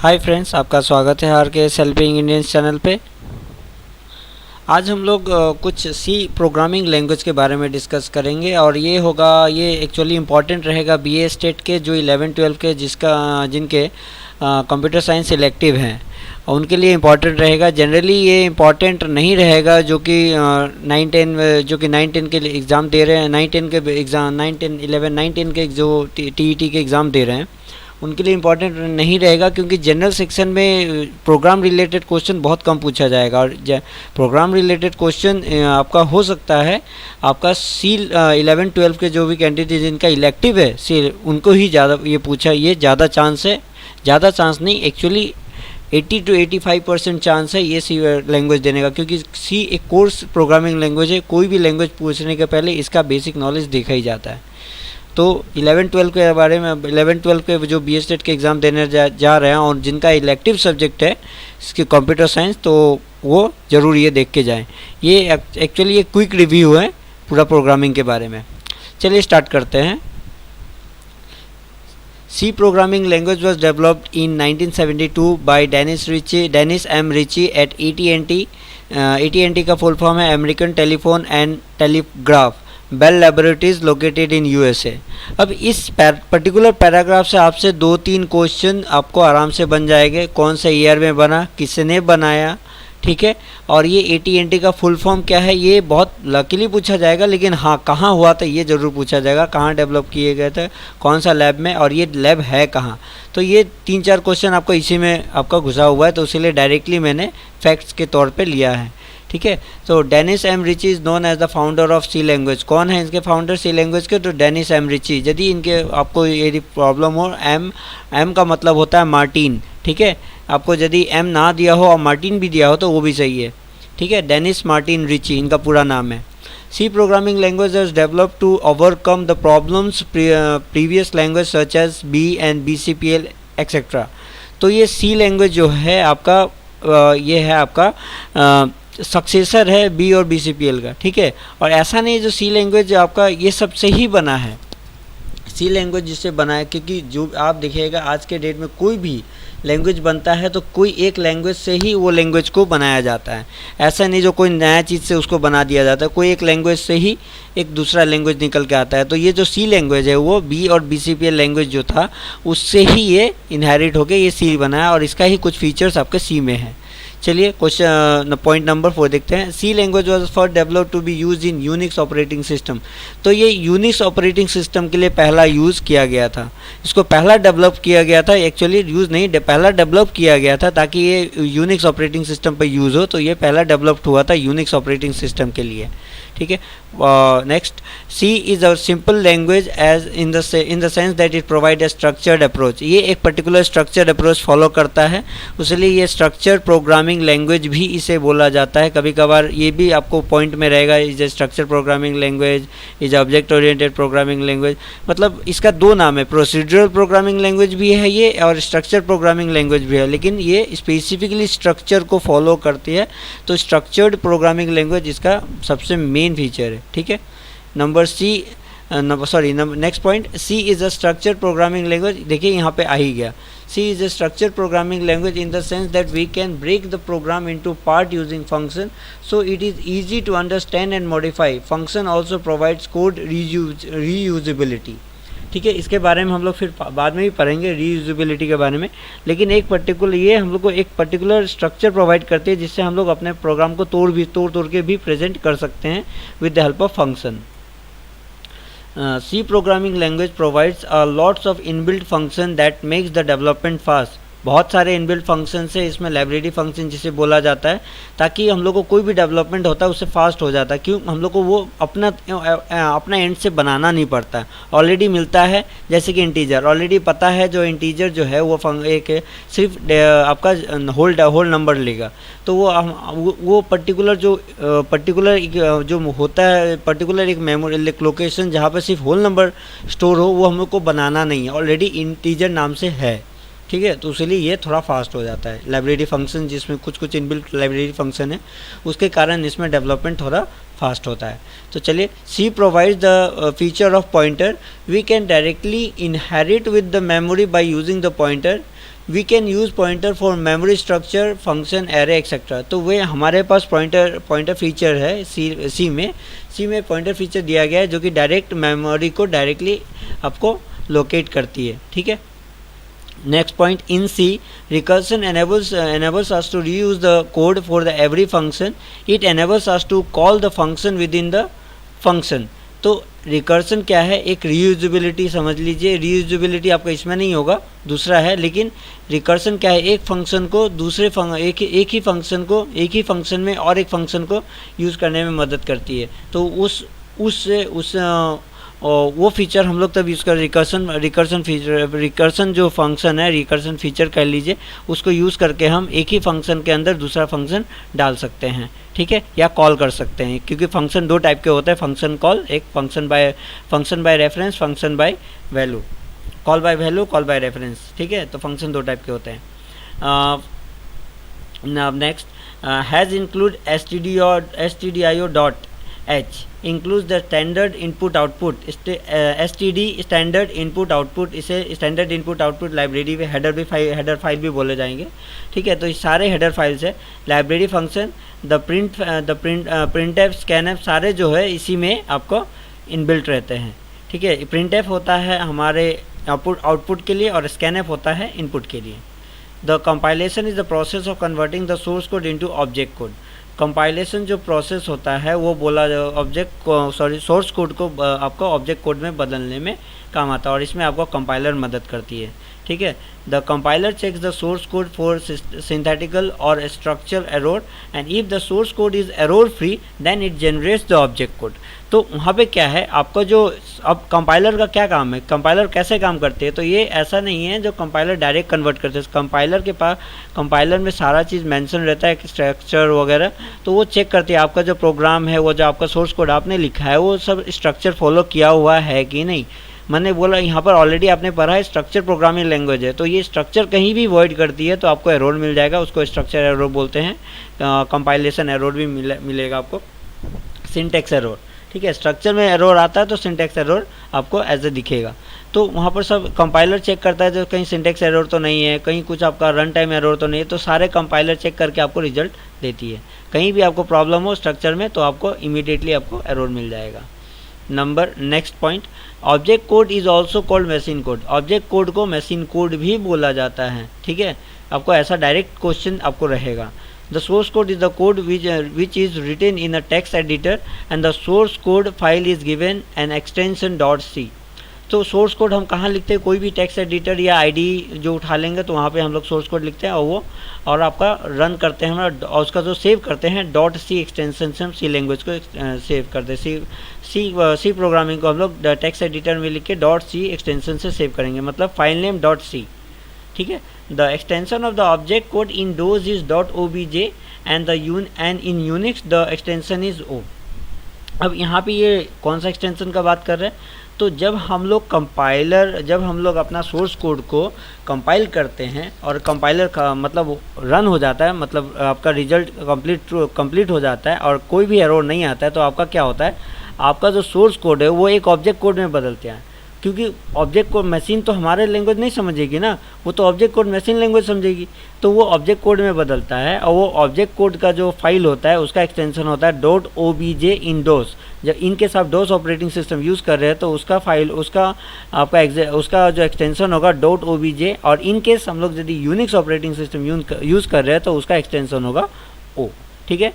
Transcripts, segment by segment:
Hi friends, आपका स्वागत है आर के हेल्पिंग इंडियंस चैनल पे। आज हम लोग कुछ सी प्रोग्रामिंग लैंग्वेज के बारे में डिस्कस करेंगे और ये एक्चुअली इम्पॉर्टेंट रहेगा बीए स्टेट के जो 11-12 के जिनके कंप्यूटर साइंस सिलेक्टिव हैं उनके लिए इम्पॉर्टेंट रहेगा। जनरली ये इम्पॉर्टेंट नहीं रहेगा जो कि 9-10 के लिए एग्ज़ाम दे रहे हैं, 9-10 के एग्ज़ाम 9-10 11 9-10 के जो टीईटी के एग्ज़ाम दे रहे हैं उनके लिए इम्पॉर्टेंट नहीं रहेगा, क्योंकि जनरल सेक्शन में प्रोग्राम रिलेटेड क्वेश्चन बहुत कम पूछा जाएगा। और प्रोग्राम रिलेटेड क्वेश्चन आपका हो सकता है आपका सी 11-12 के जो भी कैंडिडेट जिनका इलेक्टिव है सी उनको ही ज़्यादा ये पूछा, ये ज़्यादा चांस है, ज़्यादा चांस नहीं एक्चुअली 80 to 85% चांस है ये सी लैंग्वेज देने का, क्योंकि सी एक कोर्स प्रोग्रामिंग लैंग्वेज है। कोई भी लैंग्वेज पूछने के पहले इसका बेसिक नॉलेज देखा ही जाता है। तो 11-12 के बारे में 11-12 के जो बी स्टेट के एग्ज़ाम देने जा रहे हैं और जिनका इलेक्टिव सब्जेक्ट है इसके कंप्यूटर साइंस, तो वो ज़रूर ये देख के जाएं। ये एक्चुअली एक क्विक रिव्यू है पूरा प्रोग्रामिंग के बारे में। चलिए स्टार्ट करते हैं। C programming language was developed in 1972 by Dennis M. Ritchie at AT&T। AT&T का फुल फॉर्म है American telephone and telegraph Bell laboratories located in USA। अब इस पर्टिकुलर पैराग्राफ से आपसे 2-3 क्वेश्चन आपको आराम से बन जाएंगे। कौन से ईयर में बना, किसने बनाया, ठीक है, और ये AT&T का फुल फॉर्म क्या है, ये बहुत लकीली पूछा जाएगा। लेकिन हाँ, कहाँ हुआ था ये ज़रूर पूछा जाएगा, कहाँ डेवलप किए गए थे, कौन सा लैब में, और ये लैब है कहाँ। तो ये 3-4 क्वेश्चन आपको इसी में आपका घुसा हुआ है, तो इसीलिए डायरेक्टली मैंने फैक्ट्स के तौर पे लिया है, ठीक है। तो Dennis M Ritchie is known as the founder of C language. कौन है इनके फाउंडर सी लैंग्वेज के? तो डेनिस एम रिची। यदि इनके आपको यदि प्रॉब्लम हो, एम का मतलब होता है मार्टिन, ठीक है। आपको यदि एम ना दिया हो और मार्टिन भी दिया हो तो वो भी सही है, ठीक है। डेनिस मार्टिन रिची इनका पूरा नाम है। C programming language is developed to overcome the problems previous language such as B and BCPL etcetera. तो ये सी लैंग्वेज जो है आपका ये है आपका सक्सेसर है बी और BCPL का, ठीक है। और ऐसा नहीं जो सी लैंग्वेज आपका ये सब से ही बना है, सी लैंग्वेज जिससे बना है, क्योंकि जो आप देखिएगा आज के डेट में कोई भी लैंग्वेज बनता है तो कोई एक लैंग्वेज से ही वो लैंग्वेज को बनाया जाता है। ऐसा नहीं जो कोई नया चीज़ से उसको बना दिया जाता है, कोई एक लैंग्वेज से ही एक दूसरा लैंग्वेज निकल के आता है। तो ये जो सी लैंग्वेज है वो बी और BCPL लैंग्वेज जो था उससे ही ये इनहेरिट होके ये सी बना है, और इसका ही कुछ फीचर्स आपके सी में है। चलिए क्वेश्चन पॉइंट नंबर 4 देखते हैं। C language was first developed to be use in Unix operating system. तो ये यूनिक्स ऑपरेटिंग सिस्टम के लिए पहला यूज़ किया गया था। इसको पहला डेवलप किया गया था, एक्चुअली यूज़ नहीं, पहला डेवलप किया गया था ताकि ये यूनिक्स ऑपरेटिंग सिस्टम पर यूज़ हो। तो ये पहला डेवलप्ड हुआ था यूनिक्स ऑपरेटिंग सिस्टम के लिए, ठीक है। Next, C is a simple language as in the sense that it provide a structured approach. ये एक पर्टिकुलर स्ट्रक्चर्ड अप्रोच फॉलो करता है, इसलिए ये स्ट्रक्चर्ड प्रोग्रामिंग लैंग्वेज भी इसे बोला जाता है। कभी कभार ये भी आपको पॉइंट में रहेगा, is a structure programming language, is object oriented programming language. मतलब इसका 2 नाम है, प्रोसीड्यूरल प्रोग्रामिंग लैंग्वेज भी है ये और स्ट्रक्चर प्रोग्रामिंग लैंग्वेज भी है, लेकिन ये स्पेसिफिकली स्ट्रक्चर को फॉलो करती है। तो स्ट्रक्चर्ड प्रोग्रामिंग लैंग्वेज इसका सबसे मेन फीचर है, ठीक है। Next point, C is a structure programming language. देखिए यहाँ पे आ ही गया, C is a structure programming language in the sense that we can break the program into part using function, so it is easy to understand and modify. Function also provides code reusability, ठीक है। इसके बारे में हम लोग फिर बाद में भी पढ़ेंगे रीयूजेबिलिटी के बारे में, लेकिन एक पर्टिकुलर ये हम लोग को एक पर्टिकुलर स्ट्रक्चर प्रोवाइड करती है जिससे हम लोग अपने प्रोग्राम को तोड़ के भी प्रेजेंट कर सकते हैं with the help of function. C programming language provides lots of inbuilt function that makes the development fast। बहुत सारे इनबिल्ट फंक्शन है इसमें, लाइब्रेरी फंक्शन जिसे बोला जाता है, ताकि हम लोग को कोई भी डेवलपमेंट होता है उससे फास्ट हो जाता है। क्यों? हम लोग को वो अपना एंड से बनाना नहीं पड़ता है, ऑलरेडी मिलता है। जैसे कि इंटीजर ऑलरेडी पता है, जो इंटीजर जो है वो एक सिर्फ आपका होल नंबर लेगा, तो वो पर्टिकुलर जो होता है, पर्टिकुलर एक मेमोरी लोकेशन जहाँ पर सिर्फ होल नंबर स्टोर हो, वो हम लोग को बनाना नहीं है, ऑलरेडी इंटीजर नाम से है, ठीक है। तो इसलिए ये थोड़ा फास्ट हो जाता है। लाइब्रेरी फंक्शन जिसमें कुछ इनबिल्ट लाइब्रेरी फंक्शन है, उसके कारण इसमें डेवलपमेंट थोड़ा फास्ट होता है। तो चलिए, C provides the feature of pointer. We can directly inherit with the memory by using the pointer. We can use pointer for memory structure function array etcetera. तो वे हमारे पास पॉइंटर फीचर है सी में पॉइंटर फीचर दिया गया है जो कि डायरेक्ट मेमोरी को डायरेक्टली आपको लोकेट करती है, ठीक है। Next point, in C, recursion enables us to reuse the code for the every function. It enables us to call the function within the function. तो रिकर्सन क्या है, एक रीयूजेबिलिटी समझ लीजिए। रीयूजेबिलिटी आपका इसमें नहीं होगा, दूसरा है, लेकिन रिकर्सन क्या है, एक फंक्शन को दूसरे एक ही फंक्शन में और एक फंक्शन को यूज़ करने में मदद करती है। तो उस और वो फीचर हम लोग तब यूज़ कर रिकर्सन जो फंक्शन है, रिकर्सन फीचर कह लीजिए, उसको यूज़ करके हम एक ही फंक्शन के अंदर दूसरा फंक्शन डाल सकते हैं, ठीक है, या कॉल कर सकते हैं। क्योंकि फंक्शन दो टाइप के होते हैं, फंक्शन कॉल, एक function by reference, function by value, call by value, call by reference, ठीक है। तो फंक्शन दो टाइप के होते हैं। Next, has include stdio dot h includes the standard input output std standard input output। इसे standard input output library में header file भी बोले जाएंगे, ठीक है। तो ये सारे हेडर फाइल्स है, library function, the printf, scanf, सारे जो है इसी में आपको इनबिल्ट रहते हैं, ठीक है। प्रिंटफ होता है हमारे आउटपुट के लिए और स्कैनफ होता है इनपुट के लिए। The compilation is the process of converting the source code into object code. Compilation जो प्रोसेस होता है वो सोर्स कोड को आपको ऑब्जेक्ट कोड में बदलने में काम आता है, और इसमें आपको कंपाइलर मदद करती है, ठीक है। The compiler checks the source code for synthetical और structural error, and if the source code is error free then it generates the object code. तो वहाँ पे क्या है, आपका जो अब कंपाइलर का क्या काम है, कंपाइलर कैसे काम करते हैं, तो ये ऐसा नहीं है जो कंपाइलर डायरेक्ट कन्वर्ट करते हैं। कंपाइलर के पास, कंपाइलर में सारा चीज़ मेंशन रहता है, स्ट्रक्चर वगैरह, तो वो चेक करती है आपका जो प्रोग्राम है, वो जो आपका सोर्स कोड आपने लिखा है वो सब स्ट्रक्चर फॉलो किया हुआ है कि नहीं। मैंने बोला यहाँ पर ऑलरेडी आपने पढ़ा है स्ट्रक्चर प्रोग्रामिंग लैंग्वेज है, तो ये स्ट्रक्चर कहीं भी वॉइड करती है तो आपको एरर मिल जाएगा, उसको स्ट्रक्चर एरर बोलते हैं। कंपाइलेशन एरर भी मिलेगा आपको, सिंटैक्स एरर, ठीक है। स्ट्रक्चर में एरर आता है तो सिंटैक्स एरर आपको एज ए दिखेगा। तो वहाँ पर सब कंपाइलर चेक करता है, तो कहीं सिंटैक्स एरर तो नहीं है, कहीं कुछ आपका रन टाइम एरर तो नहीं है, तो सारे कंपाइलर चेक करके आपको रिजल्ट देती है। कहीं भी आपको प्रॉब्लम हो स्ट्रक्चर में तो आपको इमीडिएटली आपको एरर मिल जाएगा। Next point, object code is also called machine code. Object code को मशीन कोड भी बोला जाता है, ठीक है। आपको ऐसा डायरेक्ट क्वेश्चन आपको रहेगा। The source code is the code which is written in a text editor, and the source code file is given an extension .c। तो सोर्स कोड हम कहाँ लिखते हैं, कोई भी टेक्स्ट एडिटर या आईडी जो उठा लेंगे तो वहाँ पे हम लोग सोर्स कोड लिखते हैं, और आपका रन करते हैं और उसका जो सेव करते हैं .c एक्सटेंशन से हम सी लैंग्वेज को सेव करते हैं। सी प्रोग्रामिंग को हम लोग टेक्स्ट एडिटर में लिख के .c एक्सटेंशन से सेव करेंगे, मतलब फाइल नेम .c, ठीक है। The extension of the object code in dose is .obj and in Unix the extension is o। अब यहाँ पे ये कौन सा एक्सटेंशन का बात कर रहे हैं, तो जब हम लोग अपना सोर्स कोड को कंपाइल करते हैं और कंपाइलर का मतलब रन हो जाता है, मतलब आपका रिजल्ट कंप्लीट हो जाता है और कोई भी एरर नहीं आता है, तो आपका क्या होता है, आपका जो सोर्स कोड है वो एक ऑब्जेक्ट कोड में बदलते हैं। क्योंकि ऑब्जेक्ट कोड मशीन तो हमारे लैंग्वेज नहीं समझेगी ना, वो तो ऑब्जेक्ट कोड मशीन लैंग्वेज समझेगी, तो वो ऑब्जेक्ट कोड में बदलता है, और वो ऑब्जेक्ट कोड का जो फाइल होता है उसका एक्सटेंशन होता है .obj इन डोस। जब इनकेस आप डोस ऑपरेटिंग सिस्टम यूज़ कर रहे हैं तो उसका फाइल उसका जो एक्सटेंशन होगा .obj, और इनकेस हम लोग यदि यूनिक्स ऑपरेटिंग सिस्टम यूज़ कर रहे हैं तो उसका एक्सटेंशन होगा o, ठीक है।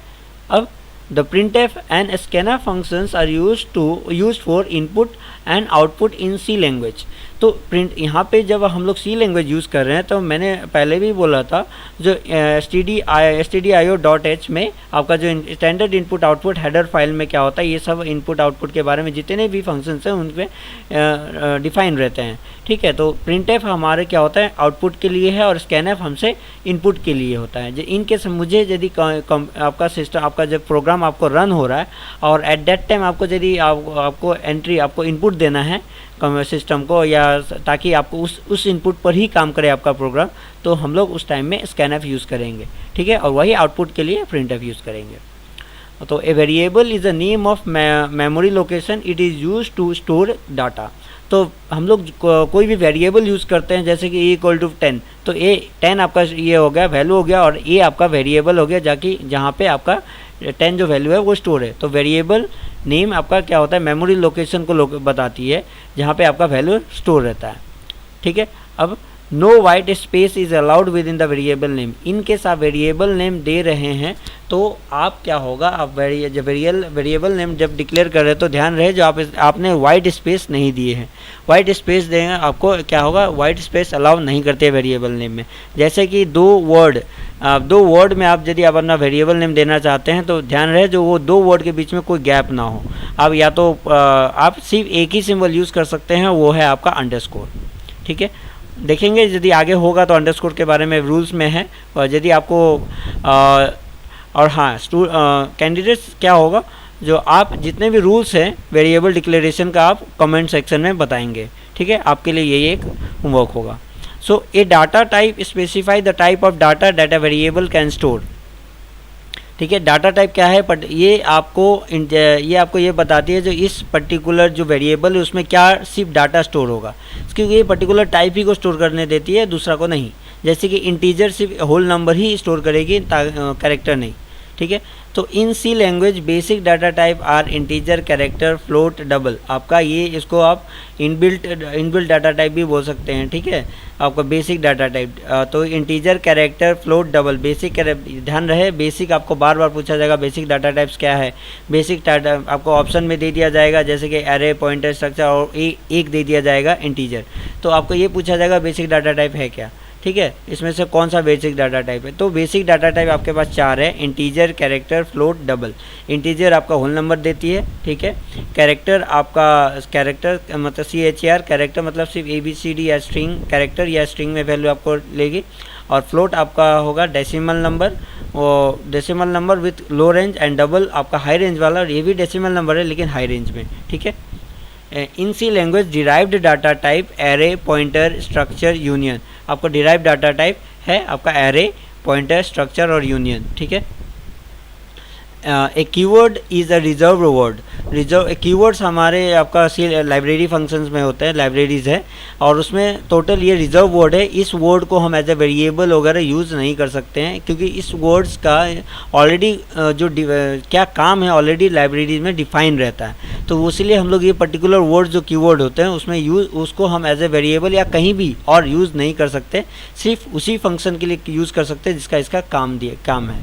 अब the printf and scanf functions are used for input and output in C language। तो प्रिंट यहाँ पे जब हम लोग सी लैंग्वेज यूज़ कर रहे हैं तो मैंने पहले भी बोला था जो stdio.h में आपका जो standard input output header file में क्या होता है, ये सब इनपुट आउटपुट के बारे में जितने भी फंक्शंस हैं उनमें डिफाइन रहते हैं, ठीक है। तो प्रिंटफ हमारे क्या होता है, आउटपुट के लिए है, और स्कैनफ हमसे इनपुट के लिए होता है। इनकेस मुझे यदि आपका सिस्टम, आपका जब प्रोग्राम आपको रन हो रहा है और एट दैट टाइम आपको यदि आपको इनपुट देना है सिस्टम को, या ताकि आपको उस इनपुट पर ही काम करे आपका प्रोग्राम, तो हम लोग उस टाइम में स्कैनफ यूज़ करेंगे, ठीक है, और वही आउटपुट के लिए प्रिंटफ यूज़ करेंगे। तो a variable is a name of memory location, it is use to store data. तो हम लोग कोई भी वेरिएबल यूज़ करते हैं, जैसे कि a=10, तो a 10 आपका ये हो गया वैल्यू हो गया, और a आपका वेरिएबल हो गया जाकि जहाँ पे आपका 10 जो वैल्यू है वो स्टोर है। तो वेरिएबल नेम आपका क्या होता है, मेमोरी लोकेशन को बताती है जहाँ पे आपका वैल्यू स्टोर रहता है। ठीक है, अब no white space is allowed within the variable name. In case आप वेरिएबल नेम दे रहे हैं तो आप क्या होगा, आप वेरिएबल नेम जब डिक्लेयर कर रहे हैं तो ध्यान रहे जो आपने वाइट स्पेस नहीं दिए हैं। वाइट स्पेस देंगे आपको क्या होगा, वाइट स्पेस अलाउ नहीं करते वेरिएबल नेम में। जैसे कि दो वर्ड में आप यदि आप अपना वेरिएबल नेम देना चाहते हैं तो ध्यान रहे जो वो 2 वर्ड के बीच में कोई गैप ना हो। आप या तो आप सिर्फ एक ही सिंबल यूज़ कर सकते हैं, वो है आपका अंडरस्कोर। ठीक है, देखेंगे यदि आगे होगा तो अंडरस्कोर के बारे में रूल्स में है। और यदि आपको और हाँ कैंडिडेट्स क्या होगा, जो आप जितने भी रूल्स हैं वेरिएबल डिक्लेरेशन का आप कमेंट सेक्शन में बताएंगे। ठीक है, आपके लिए यही एक होमवर्क होगा। So a data type specify the type of data that a variable can store. ठीक है, डाटा टाइप क्या है, बट ये आपको ये बताती है जो इस पर्टिकुलर जो वेरिएबल है उसमें क्या सिर्फ डाटा स्टोर होगा, क्योंकि ये पर्टिकुलर टाइप ही को स्टोर करने देती है, दूसरा को नहीं। जैसे कि इंटीजर सिर्फ होल नंबर ही स्टोर करेगी, कैरेक्टर नहीं। ठीक है, तो in C language basic data type are integer, character, float, double. आपका ये इसको आप इनबिल्ट डाटा टाइप भी बोल सकते हैं। ठीक है, आपका बेसिक डाटा टाइप तो integer, character, float, double. Basic ध्यान रहे, बेसिक आपको बार बार पूछा जाएगा बेसिक डाटा टाइप्स क्या है। बेसिक डाटा आपको ऑप्शन में दे दिया जाएगा, जैसे कि एरे, पॉइंटर, स्ट्रक्चर, और एक दे दिया जाएगा इंटीजर। तो आपको ये पूछा जाएगा बेसिक डाटा टाइप है क्या। ठीक है, इसमें से कौन सा बेसिक डाटा टाइप है। तो बेसिक डाटा टाइप आपके पास 4 है, integer, character, float, double. Integer आपका होल नंबर देती है। ठीक है, कैरेक्टर मतलब CHAR, कैरेक्टर मतलब सिर्फ ABCD या स्ट्रिंग कैरेक्टर या स्ट्रिंग में वैल्यू आपको लेगी। और फ्लोट आपका होगा डेसिमल नंबर, और decimal number with low range, and double आपका हाई रेंज वाला, और ये भी डेसिमल नंबर है लेकिन हाई रेंज में। ठीक है, in C language derived data type array, pointer, structure, union. आपको डिराइव्ड डाटा टाइप है आपका एरे, पॉइंटर, स्ट्रक्चर और यूनियन। ठीक है, a keyword is a reserved word. Keywords हमारे आपका लाइब्रेरी फंक्शंस में होते हैं, लाइब्रेरीज है, और उसमें टोटल ये रिजर्व वर्ड है। इस वर्ड को हम एज ए वेरिएबल वगैरह यूज़ नहीं कर सकते हैं, क्योंकि इस वर्ड्स का ऑलरेडी क्या काम है ऑलरेडी लाइब्रेरीज में डिफाइन रहता है। तो इसलिए हम लोग ये पर्टिकुलर वर्ड जो कीवर्ड होते हैं उसमें उसको हम एज ए वेरिएबल या कहीं भी और यूज़ नहीं कर सकते, सिर्फ उसी फंक्शन के लिए यूज़ कर सकते हैं जिसका इसका काम है।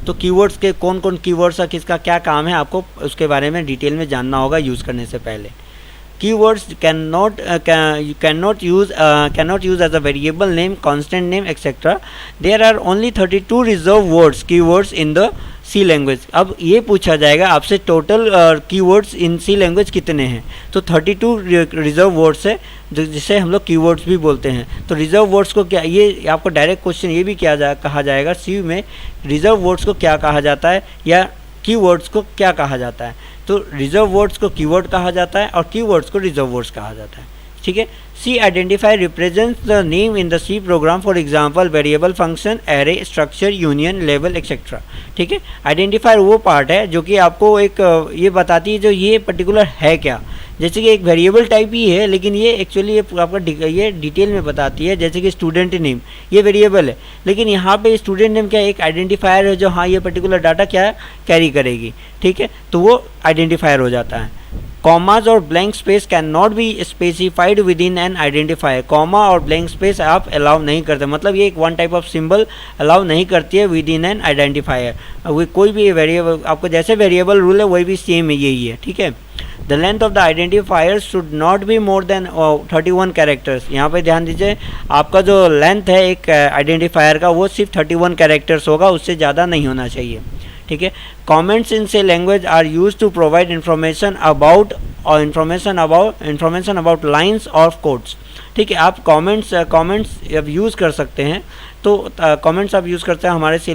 तो कीवर्ड्स के कौन कौन कीवर्ड्स का किसका क्या काम है आपको उसके बारे में डिटेल में जानना होगा यूज़ करने से पहले। Keywords cannot use as a variable name, constant name, etc. There are only 32 reserved words keywords in the C language. अब ये पूछा जाएगा आपसे total keywords in C language कितने हैं, तो 32 रिजर्व वर्ड्स है जिसे हम लोग कीवर्ड्स भी बोलते हैं। तो रिजर्व वर्ड्स को क्या, ये आपको डायरेक्ट क्वेश्चन ये भी कहा जाएगा C में, रिजर्व वर्ड्स को क्या कहा जाता है या कीवर्ड्स को क्या कहा जाता है। तो रिजर्व वर्ड्स को कीवर्ड कहा जाता है और कीवर्ड्स को रिजर्व वर्ड्स कहा जाता है। ठीक है, C identify represents the name in the C program, for example variable, function, array, structure, union, लेवल, एक्सेट्रा। ठीक है, आइडेंटिफाई वो पार्ट है जो कि आपको एक ये बताती है जो ये पर्टिकुलर है क्या। जैसे कि एक वेरिएबल टाइप ही है लेकिन ये एक्चुअली ये आपका ये डिटेल में बताती है। जैसे कि स्टूडेंट नेम ये वेरिएबल है, लेकिन यहाँ पे स्टूडेंट नेम क्या एक आइडेंटिफायर है जो हाँ ये पर्टिकुलर डाटा क्या कैरी करेगी। ठीक है, तो वो आइडेंटिफायर हो जाता है। कॉमाज और blank space can not be specified with in an identifier. Comma और ब्लैंक स्पेस आप अलाउ नहीं करते, मतलब ये एक one type of symbol allow नहीं करती है विद इन एन आइडेंटिफायर। वो कोई भी वेरिएबल आपको जैसे वेरिएबल रूल है वही भी सेम है, यही है। ठीक है, the length of the identifier should not be more than 31 characters. यहाँ पे ध्यान दीजिए, आपका जो लेंथ है एक आइडेंटिफायर का वो सिर्फ 31 कैरेक्टर्स होगा, उससे ज़्यादा नहीं होना चाहिए। ठीक है, comments in C language are use to provide information about lines of codes. ठीक है। आप कमेंट्स अब यूज़ कर सकते हैं, तो कमेंट्स आप यूज़ करते हैं हमारे सी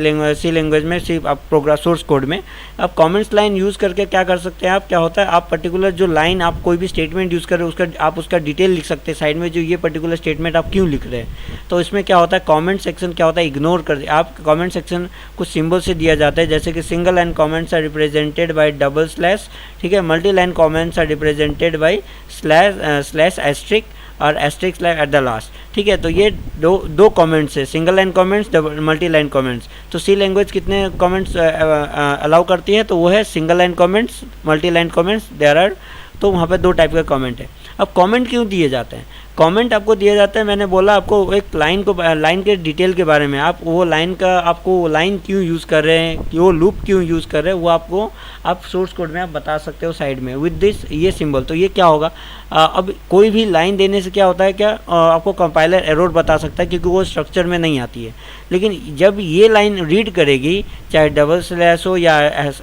लैंग्वेज में, सिर्फ आप प्रोग्राम सोर्स कोड में। आप कमेंट्स लाइन यूज़ करके क्या कर सकते हैं आप, क्या होता है, आप पर्टिकुलर जो लाइन आप कोई भी स्टेटमेंट यूज़ कर रहे हो आप उसका डिटेल लिख सकते हैं साइड में, जो ये पर्टिकुलर स्टेटमेंट आप क्यों लिख रहे हैं। तो इसमें क्या होता है, कमेंट सेक्शन क्या होता है, इग्नोर कर, आप कमेंट सेक्शन कुछ सिंबल से दिया जाता है, जैसे कि single line comments are represented by double slash, ठीक है। Multi line comments are represented by slash asterisk और asterisk slash at the last, ठीक है। तो ये दो कमेंट्स है, single line comments, multi line comments. तो सी लैंग्वेज कितने कमेंट्स अलाउ करती है, तो वो है single line comments, multi line comments, there are, तो वहाँ पे दो टाइप का कमेंट है। अब कमेंट क्यों दिए जाते हैं, कमेंट आपको दिया जाता है, मैंने बोला आपको एक लाइन के डिटेल के बारे में, आप वो लाइन का, आपको वो लाइन क्यों यूज़ कर रहे हैं, कि वो लूप क्यों यूज़ कर रहे हैं, वो आपको आप सोर्स कोड में आप बता सकते हो साइड में विद दिस ये सिंबल। तो ये क्या होगा, अब कोई भी लाइन देने से क्या होता है, क्या आपको कंपाइलर एरर बता सकता है, क्योंकि वो स्ट्रक्चर में नहीं आती है। लेकिन जब ये लाइन रीड करेगी, चाहे डबल स्लैश हो या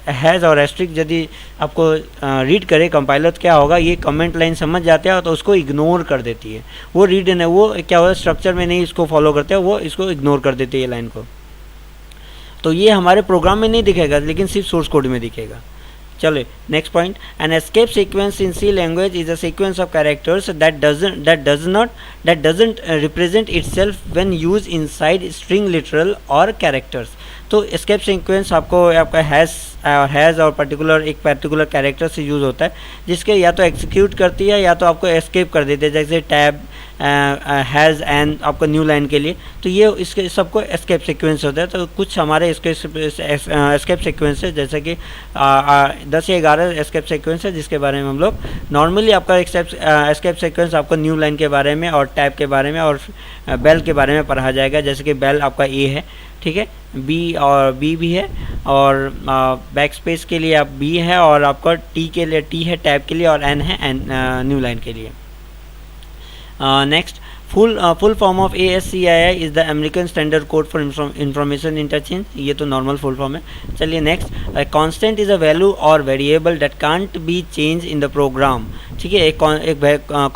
हैज़ और एस्ट्रिक, यदि आपको रीड करे कंपाइलर, तो क्या होगा, ये कमेंट लाइन समझ जाते हैं तो उसको इग्नोर कर देती है। वो रीड नहीं, वो क्या होता है, स्ट्रक्चर में नहीं इसको फॉलो करते हैं, वो इसको इग्नोर कर देते हैं ये लाइन को। तो ये हमारे प्रोग्राम में नहीं दिखेगा, लेकिन सिर्फ सोर्स कोड में दिखेगा। चलो next point, an escape sequence in C language is a sequence of characters that doesn't represent itself when use inside string literal और कैरेक्टर्स। तो एस्केप सीक्वेंस आपका हैज़ और एक पर्टिकुलर कैरेक्टर से यूज़ होता है, जिसके या तो एग्जीक्यूट करती है या तो आपको एस्केप कर देते हैं, जैसे टैब, हैज़, एंड आपका न्यू लाइन के लिए। तो ये इसके सबको एस्केप सीक्वेंस होता है। तो कुछ हमारे इसके एस्केप सीक्वेंस है, जैसे कि 10 या 11 एस्केप सीक्वेंस है, जिसके बारे में हम लोग नॉर्मली आपका एस्केप सीक्वेंस आपको न्यू लाइन के बारे में और टैब के बारे में और बेल के बारे में पढ़ा जाएगा। जैसे कि बेल आपका ए है, ठीक है, बी और बी भी है, और बैक स्पेस के लिए आप बी है, और आपका टी के लिए टी है टैब के लिए, और एन है एन न्यू लाइन के लिए। Next, full form of ASCII is the American standard code for information interchange. ये तो नॉर्मल फुल फॉर्म है। चलिए next, constant is a value और variable that can't be change in the program, ठीक है। एक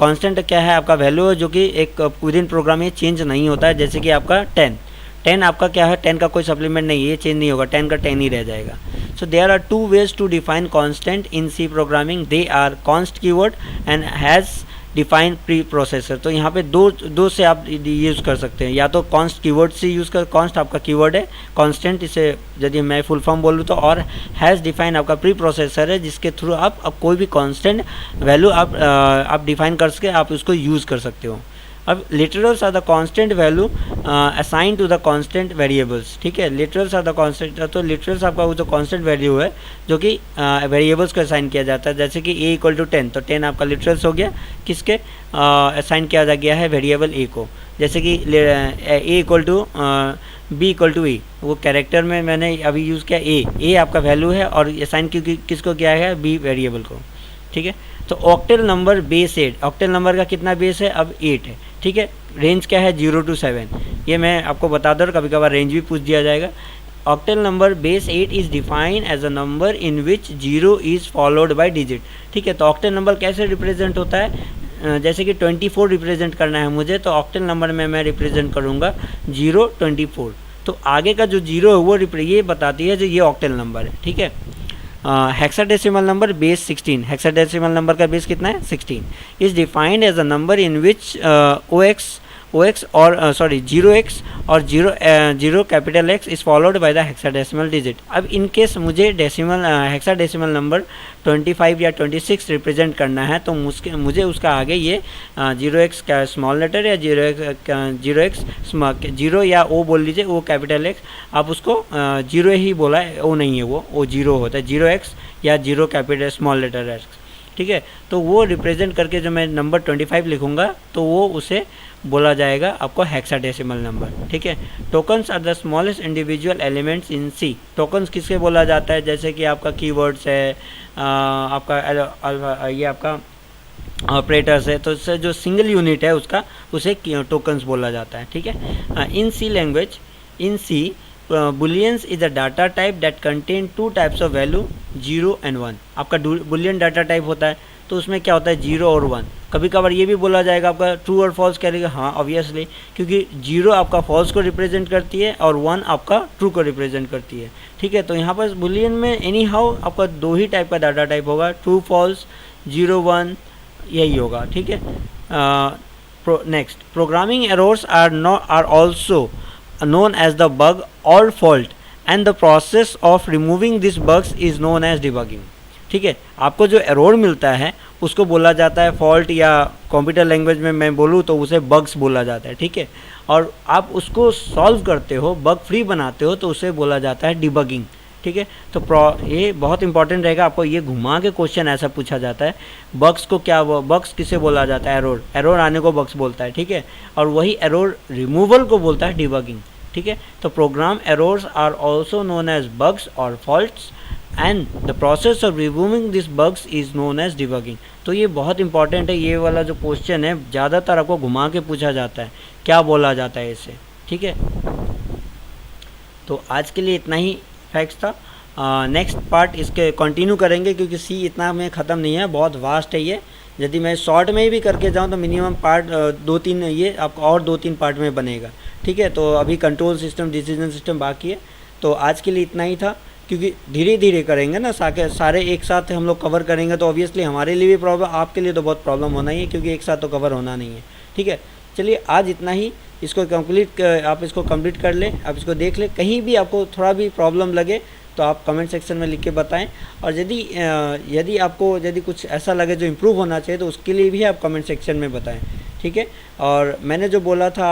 कांस्टेंट क्या है, आपका वैल्यू है जो कि एक विद इन प्रोग्राम में चेंज नहीं होता है। जैसे कि आपका 10 आपका क्या है, 10 का कोई सप्लीमेंट नहीं है, ये चेंज नहीं होगा, 10 का 10 ही रह जाएगा। So there are two ways to define constant in C programming, they are const keyword and hash define preprocessor. तो यहाँ पे दो से आप यूज़ कर सकते हैं, या तो कॉन्स्ट कीवर्ड से यूज़ कर, कॉन्स्ट आपका कीवर्ड है, कांस्टेंट इसे यदि मैं फुल फॉर्म बोलूँ तो, और हैज़ डिफाइन आपका प्री प्रोसेसर है, जिसके थ्रू आप कोई भी कांस्टेंट वैल्यू आप डिफाइन कर सके, आप उसको यूज़ कर सकते हो। अब literals are the constant value assign to the constant variables, ठीक है। लिटरल्स आर द कांस्टेंट, तो लिटरल्स आपका वो जो कांस्टेंट वैल्यू है जो कि वेरिएबल्स को असाइन किया जाता है। जैसे कि a = 10, तो 10 आपका लिटरल्स हो गया, किसके असाइन किया गया है, वेरिएबल a को। जैसे कि a = b = a, वो कैरेक्टर में मैंने अभी यूज़ किया a आपका वैल्यू है, और असाइन किसको किया है, b वेरिएबल को, ठीक है। तो octal number base 8, octal number का कितना बेस है, अब 8 है, ठीक है। रेंज क्या है, 0 to 7, ये मैं आपको बता दूँ, कभी कभार रेंज भी पूछ दिया जाएगा। Octal number base 8 is defined as a number in which 0 is followed by digit, ठीक है। तो ऑक्टेल नंबर कैसे रिप्रेजेंट होता है, जैसे कि 24 रिप्रेजेंट करना है मुझे, तो ऑक्टेल नंबर में मैं रिप्रेजेंट करूँगा 0 24, तो आगे का जो 0 है वो ये बताती है जो ये ऑक्टेल नंबर है, ठीक है। Hexadecimal number base 16, hexadecimal number का बेस कितना है, 16, is defined as a number in which OX और 0x और 0 capital X is followed by the hexadecimal digit. अब इन केस मुझे हेक्साडेसिमल नंबर 25 या 26 रिप्रेजेंट करना है, तो मुझे उसका आगे ये 0x का स्मॉल लेटर या 0x 0 या O बोल लीजिए, O कैपिटल X, आप उसको 0 ही बोला है, O नहीं है, वो 0 होता है, 0x या 0 कैपिटल स्मॉल लेटर X, ठीक है। तो वो रिप्रेजेंट करके जो मैं नंबर 25 लिखूंगा, तो वो उसे बोला जाएगा आपको हेक्साडेसिमल नंबर, ठीक है। Tokens are the smallest individual elements in C. Tokens किसके बोला जाता है, जैसे कि आपका कीवर्ड्स है, आपका ये आपका ऑपरेटर्स है, तो इससे जो सिंगल यूनिट है उसे टोकन्स बोला जाता है, ठीक है। In C language, in C booleans is a data type that contain 2 types of value, 0 and 1। आपका बुलियन डाटा टाइप होता है, तो उसमें क्या होता है 0 और 1। कभी कभार ये भी बोला जाएगा आपका ट्रू और फॉल्स करेगा, हाँ ऑब्वियसली, क्योंकि 0 आपका फॉल्स को रिप्रेजेंट करती है और 1 आपका ट्रू को रिप्रेजेंट करती है। ठीक है, तो यहाँ पर बुलियन में एनी हाउ आपका 2 ही टाइप का डाटा टाइप होगा, ट्रू फॉल्स, 0 1, यही होगा। ठीक है, next, programming errors are also known as the bug or fault and the process of removing these bugs is known as debugging। ठीक है, आपको जो एरर मिलता है उसको बोला जाता है फॉल्ट, या कंप्यूटर लैंग्वेज में मैं बोलूँ तो उसे बग्स बोला जाता है। ठीक है, और आप उसको सॉल्व करते हो, बग फ्री बनाते हो, तो उसे बोला जाता है डिबगिंग। ठीक है, तो ये बहुत इंपॉर्टेंट रहेगा, आपको ये घुमा के क्वेश्चन ऐसा पूछा जाता है, बग्स को क्या, बग्स किसे बोला जाता है, एरर आने को बग्स बोलता है। ठीक है, और वही एरर रिमूवल को बोलता है डिबगिंग। ठीक है, तो program errors are also known as bugs और faults and the process of removing this bugs is known as debugging. तो ये बहुत इंपॉर्टेंट है, ये वाला जो क्वेश्चन है ज़्यादातर आपको घुमा के पूछा जाता है, क्या बोला जाता है इसे। ठीक है, तो आज के लिए इतना ही फैक्ट्स था। नेक्स्ट पार्ट इसके कंटिन्यू करेंगे, क्योंकि सी इतना में ख़त्म नहीं है, बहुत वास्ट है ये। यदि मैं शॉर्ट में भी करके जाऊँ तो मिनिमम पार्ट 2-3 ये आपको और 2-3 पार्ट में बनेगा। ठीक है, तो अभी कंट्रोल सिस्टम, डिसीजन सिस्टम बाकी है। तो आज के लिए इतना ही था, क्योंकि धीरे धीरे करेंगे ना, सारे एक साथ हम लोग कवर करेंगे तो ऑब्वियसली हमारे लिए भी प्रॉब्लम, आपके लिए तो बहुत प्रॉब्लम होना ही है, क्योंकि एक साथ तो कवर होना नहीं है। ठीक है, चलिए आज इतना ही, इसको आप इसको कंप्लीट कर लें, आप इसको देख लें। कहीं भी आपको थोड़ा भी प्रॉब्लम लगे तो आप कमेंट सेक्शन में लिख के बताएं, और यदि कुछ ऐसा लगे जो इम्प्रूव होना चाहिए तो उसके लिए भी आप कमेंट सेक्शन में बताएं। ठीक है, और मैंने जो बोला था,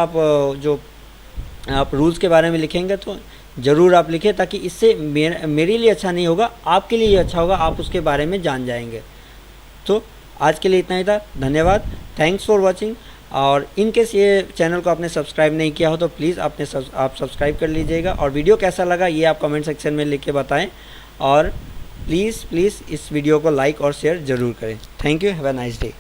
आप रूल्स के बारे में लिखेंगे तो ज़रूर आप लिखें, ताकि इससे मेरे लिए अच्छा नहीं होगा, आपके लिए अच्छा होगा, आप उसके बारे में जान जाएंगे। तो आज के लिए इतना ही था, धन्यवाद, थैंक्स फॉर वॉचिंग। और इन केस ये चैनल को आपने सब्सक्राइब नहीं किया हो तो प्लीज़ आप सब्सक्राइब कर लीजिएगा, और वीडियो कैसा लगा ये आप कमेंट सेक्शन में लिख के बताएं, और प्लीज़ इस वीडियो को लाइक और शेयर ज़रूर करें। Thank you, have a nice day.